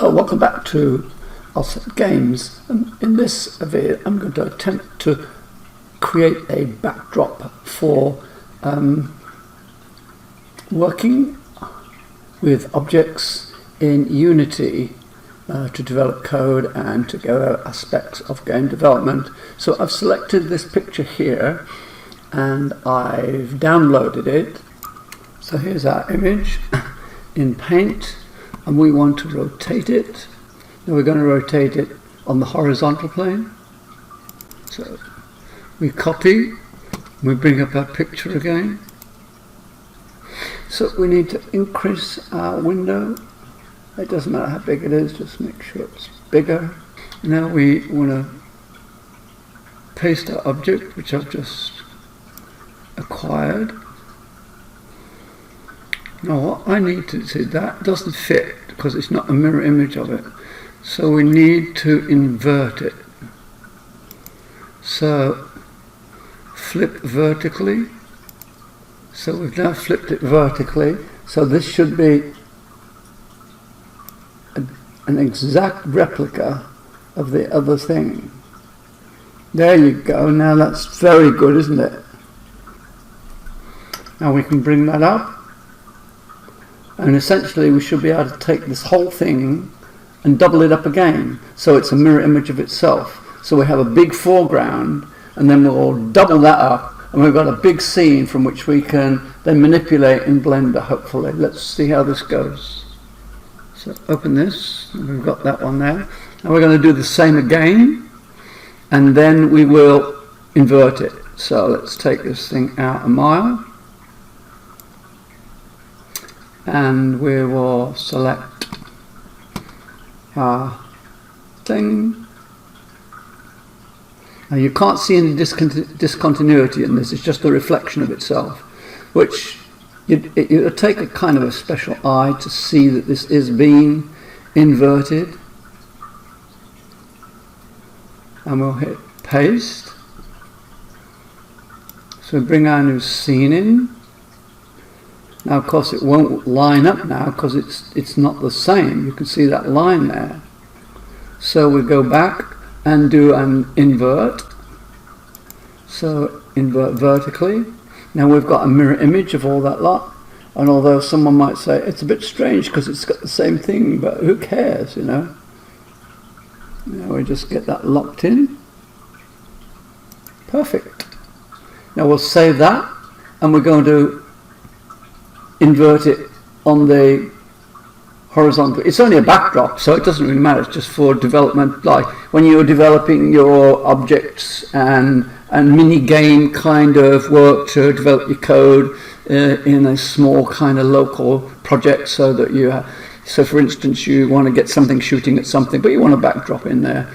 Welcome back to ALSET Games. In this video I'm going to attempt to create a backdrop for working with objects in Unity to develop code and to go over aspects of game development. So I've selected this picture here and I've downloaded it. So here's our image in Paint, and we want to rotate it. Now we're going to rotate it on the horizontal plane. So we copy, we bring up our picture again. So we need to increase our window. It doesn't matter how big it is, just make sure it's bigger. Now we want to paste our object, which I've just acquired. Now what I need to see, that doesn't fit because it's not a mirror image of it. So we need to invert it. So flip vertically. So we've now flipped it vertically. So this should be an exact replica of the other thing. There you go. Now that's very good, isn't it? Now we can bring that up. And essentially we should be able to take this whole thing and double it up again. So it's a mirror image of itself. So we have a big foreground and then we'll double that up and we've got a big scene from which we can then manipulate in Blender, hopefully. Let's see how this goes. So open this, and we've got that one there. And we're going to do the same again, and then we will invert it. So let's take this thing out a mile, and we will select our thing. Now you can't see any discontinuity in this, it's just a reflection of itself, which it would take a kind of a special eye to see that this is being inverted. And we'll hit paste. So we bring our new scene in. Now of course it won't line up now because it's not the same. You can see that line there. So we go back and do an invert. So invert vertically. Now we've got a mirror image of all that lot, and although someone might say it's a bit strange because it's got the same thing, but who cares, you know? Now we just get that locked in. Perfect. Now we'll save that and we're going to invert it on the horizontal. It's only a backdrop, so it doesn't really matter. It's just for development, like when you're developing your objects and mini game kind of work to develop your code in a small kind of local project, so that you so for instance you want to get something shooting at something, but you want a backdrop in there.